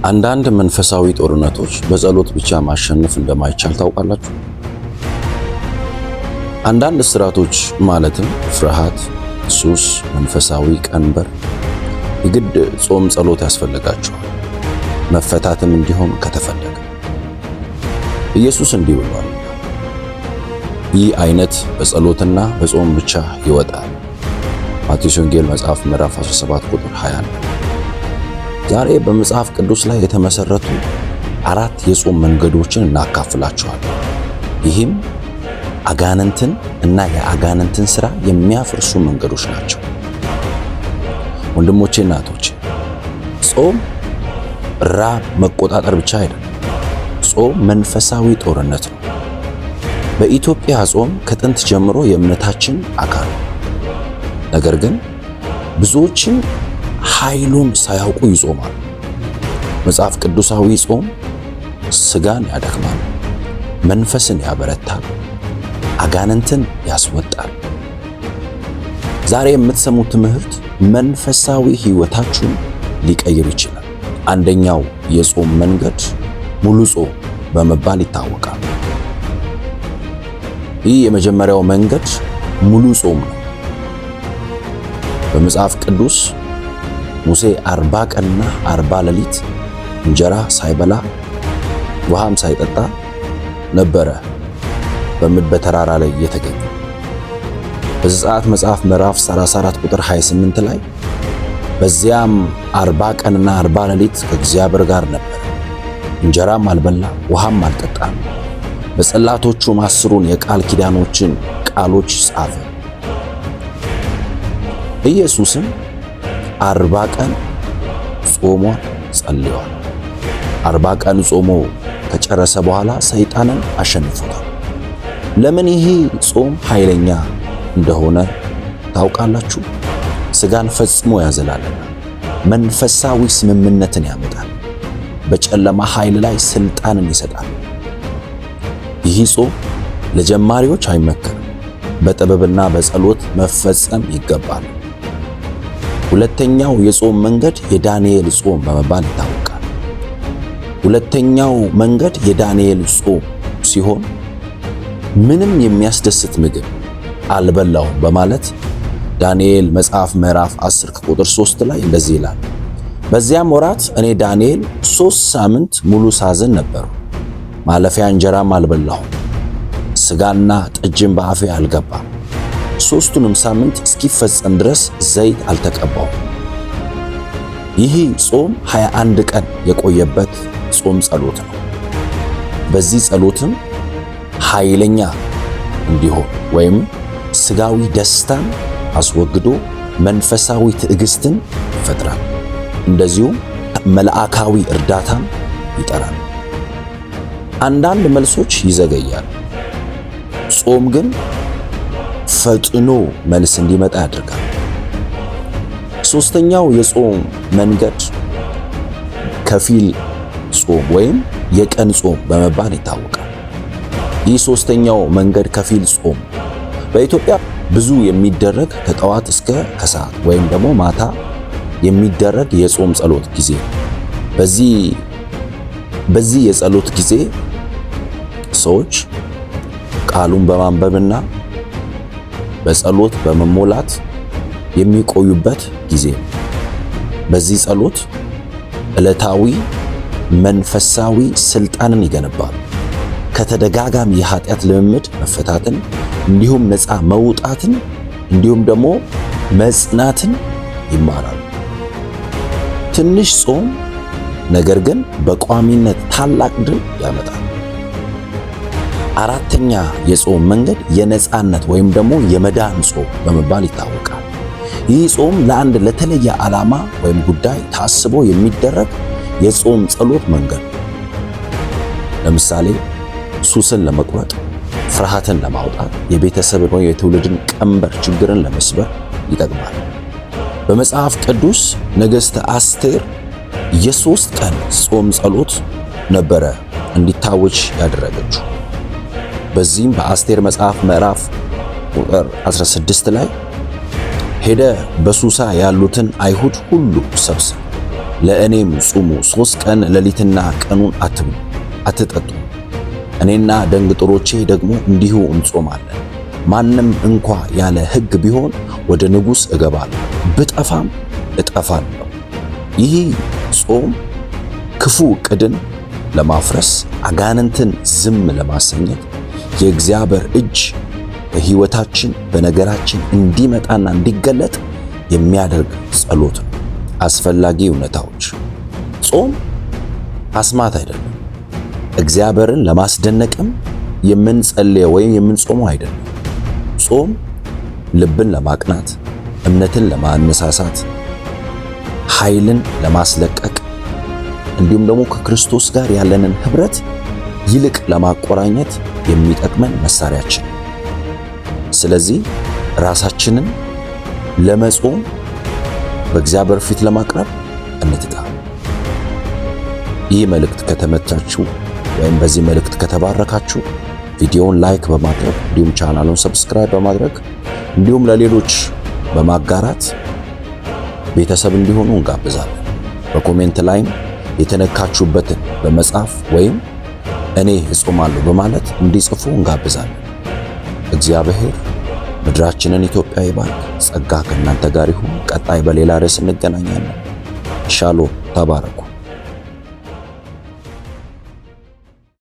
አንዳንድ መንፈሳዊ ጦርነቶች በጸሎት ብቻ ማሸነፍ እንደማይቻል ታውቃላችሁ? አንዳንድ እስራቶች ማለትም ፍርሃት፣ ሱስ፣ መንፈሳዊ ቀንበር የግድ ጾም፣ ጸሎት ያስፈልጋቸዋል። መፈታትም እንዲሆን ከተፈለገ ኢየሱስ እንዲህ ብሏል፣ ይህ አይነት በጸሎትና በጾም ብቻ ይወጣል። ማቴዎስ ወንጌል መጽሐፍ ምዕራፍ 17 ቁጥር 20። ዛሬ በመጽሐፍ ቅዱስ ላይ የተመሰረቱ 4 የጾም መንገዶችን እናካፍላችኋለን። ይህም አጋንንትን እና የአጋንንትን ሥራ የሚያፈርሱ መንገዶች ናቸው። ወንድሞቼ እና እህቶቼ፣ ጾም ራብ መቆጣጠር ብቻ አይደለም። ጾም መንፈሳዊ ጦርነት ነው። በኢትዮጵያ ጾም ከጥንት ጀምሮ የእምነታችን አካል ነው። ነገር ግን ብዙዎችን ኃይሉን ሳያውቁ ይጾማሉ። መጽሐፍ ቅዱሳዊ ጾም ሥጋን ያደክማል፣ መንፈስን ያበረታል፣ አጋንንትን ያስወጣል። ዛሬ የምትሰሙት ትምህርት መንፈሳዊ ሕይወታችሁን ሊቀይር ይችላል። አንደኛው የጾም መንገድ ሙሉ ጾም በመባል ይታወቃል። ይህ የመጀመሪያው መንገድ ሙሉ ጾም ነው። በመጽሐፍ ቅዱስ ሙሴ 40 ቀንና 40 ሌሊት እንጀራ ሳይበላ ውሃም ሳይጠጣ ነበረ በምድረ ተራራ ላይ የተገኘ። በዘጸአት መጽሐፍ ምዕራፍ 34 ቁጥር 28 ላይ በዚያም 40 ቀንና 40 ሌሊት ከእግዚአብሔር ጋር ነበር፣ እንጀራም አልበላ ውሃም አልጠጣም። በጽላቶቹም 10ን የቃል ኪዳኖችን ቃሎች ጻፈ። ኢየሱስም 40 ቀን ጾሟል፣ ጸልዮአል። 40 ቀን ጾሞ ከጨረሰ በኋላ ሰይጣንን አሸንፎታል። ለምን ይሄ ጾም ኃይለኛ እንደሆነ ታውቃላችሁ? ሥጋን ፈጽሞ ያዘላልና መንፈሳዊ ስምምነትን ያመጣል። በጨለማ ኃይል ላይ ስልጣንን ይሰጣል። ይህ ጾም ለጀማሪዎች አይመከርም። በጥበብና በጸሎት መፈጸም ይገባል። ሁለተኛው የጾም መንገድ የዳንኤል ጾም በመባል ይታወቃል። ሁለተኛው መንገድ የዳንኤል ጾም ሲሆን ምንም የሚያስደስት ምግብ አልበላሁም በማለት ዳንኤል መጽሐፍ ምዕራፍ 10 ቁጥር 3 ላይ እንደዚህ ይላል፣ በዚያም ወራት እኔ ዳንኤል 3 ሳምንት ሙሉ ሳዝን ነበሩ። ማለፊያ እንጀራም አልበላሁም፣ ሥጋና ጠጅም በአፌ አልገባም። 3ቱንም ሳምንት እስኪፈጸም ድረስ ዘይት አልተቀባውም። ይህ ጾም 21 ቀን የቆየበት ጾም ጸሎት ነው። በዚህ ጸሎትም ኃይለኛ እንዲሆን ወይም ሥጋዊ ደስታን አስወግዶ መንፈሳዊ ትዕግስትን ይፈጥራል። እንደዚሁም መልአካዊ እርዳታን ይጠራል። አንዳንድ መልሶች ይዘገያል። ጾም ግን ፈጥኖ መልስ እንዲመጣ ያደርጋል። ሦስተኛው የጾም መንገድ ከፊል ጾም ወይም የቀን ጾም በመባል ይታወቃል። ይህ ሦስተኛው መንገድ ከፊል ጾም በኢትዮጵያ ብዙ የሚደረግ ከጠዋት እስከ ከሰዓት ወይም ደግሞ ማታ የሚደረግ የጾም ጸሎት ጊዜ ነው። በዚህ የጸሎት ጊዜ ሰዎች ቃሉን በማንበብና በጸሎት በመሞላት የሚቆዩበት ጊዜ ነው። በዚህ ጸሎት ዕለታዊ መንፈሳዊ ስልጣንን ይገነባሉ። ከተደጋጋሚ የኃጢአት ልምምድ መፈታትን፣ እንዲሁም ነፃ መውጣትን፣ እንዲሁም ደግሞ መጽናትን ይማራሉ። ትንሽ ጾም ነገር ግን በቋሚነት ታላቅ ድል ያመጣል። አራተኛ የጾም መንገድ የነፃነት ወይም ደግሞ የመዳን ጾም በመባል ይታወቃል። ይህ ጾም ለአንድ ለተለየ ዓላማ ወይም ጉዳይ ታስቦ የሚደረግ የጾም ጸሎት መንገድ ነው። ለምሳሌ ሱስን ለመቁረጥ፣ ፍርሃትን ለማውጣት፣ የቤተሰብን ወይም የትውልድን ቀንበር ችግርን ለመስበር ይጠቅማል። በመጽሐፍ ቅዱስ ንግሥት አስቴር የ3 ቀን ጾም ጸሎት ነበረ እንዲታወጅ ያደረገችው። በዚህም በአስቴር መጽሐፍ ምዕራፍ ቁጥር 16 ላይ ሄደ በሱሳ ያሉትን አይሁድ ሁሉ ሰብስብ፣ ለእኔም ጹሙ፣ 3 ቀን ሌሊትና ቀኑን አትብሉ አትጠጡ። እኔና ደንግጥሮቼ ደግሞ እንዲሁ እንጾማለን። ማንም እንኳ ያለ ሕግ ቢሆን ወደ ንጉሥ እገባለሁ፣ ብጠፋም እጠፋለሁ። ይህ ጾም ክፉ ዕቅድን ለማፍረስ አጋንንትን ዝም ለማሰኘት የእግዚአብሔር እጅ በሕይወታችን በነገራችን እንዲመጣና እንዲገለጥ የሚያደርግ ጸሎት ነው። አስፈላጊ እውነታዎች። ጾም አስማት አይደለም። እግዚአብሔርን ለማስደነቅም የምንጸልየው ወይም የምንጾመው አይደለም። ጾም ልብን ለማቅናት፣ እምነትን ለማነሳሳት፣ ኃይልን ለማስለቀቅ እንዲሁም ደግሞ ከክርስቶስ ጋር ያለንን ኅብረት ይልቅ ለማቆራኘት የሚጠቅመን መሳሪያችን። ስለዚህ ራሳችንን ለመጾም በእግዚአብሔር ፊት ለማቅረብ እንትጋ። ይህ መልእክት ከተመቻችሁ ወይም በዚህ መልእክት ከተባረካችሁ ቪዲዮውን ላይክ በማድረግ እንዲሁም ቻናሉን ሰብስክራይብ በማድረግ እንዲሁም ለሌሎች በማጋራት ቤተሰብ እንዲሆኑ እንጋብዛለን። በኮሜንት ላይም የተነካችሁበትን በመጻፍ ወይም እኔ እጾማለሁ በማለት እንዲጽፉ እንጋብዛለን። እግዚአብሔር ምድራችንን ኢትዮጵያ ይባርክ። ጸጋ ከእናንተ ጋር ይሁን። ቀጣይ በሌላ ርዕስ እንገናኛለን። ሻሎም። ተባረኩ።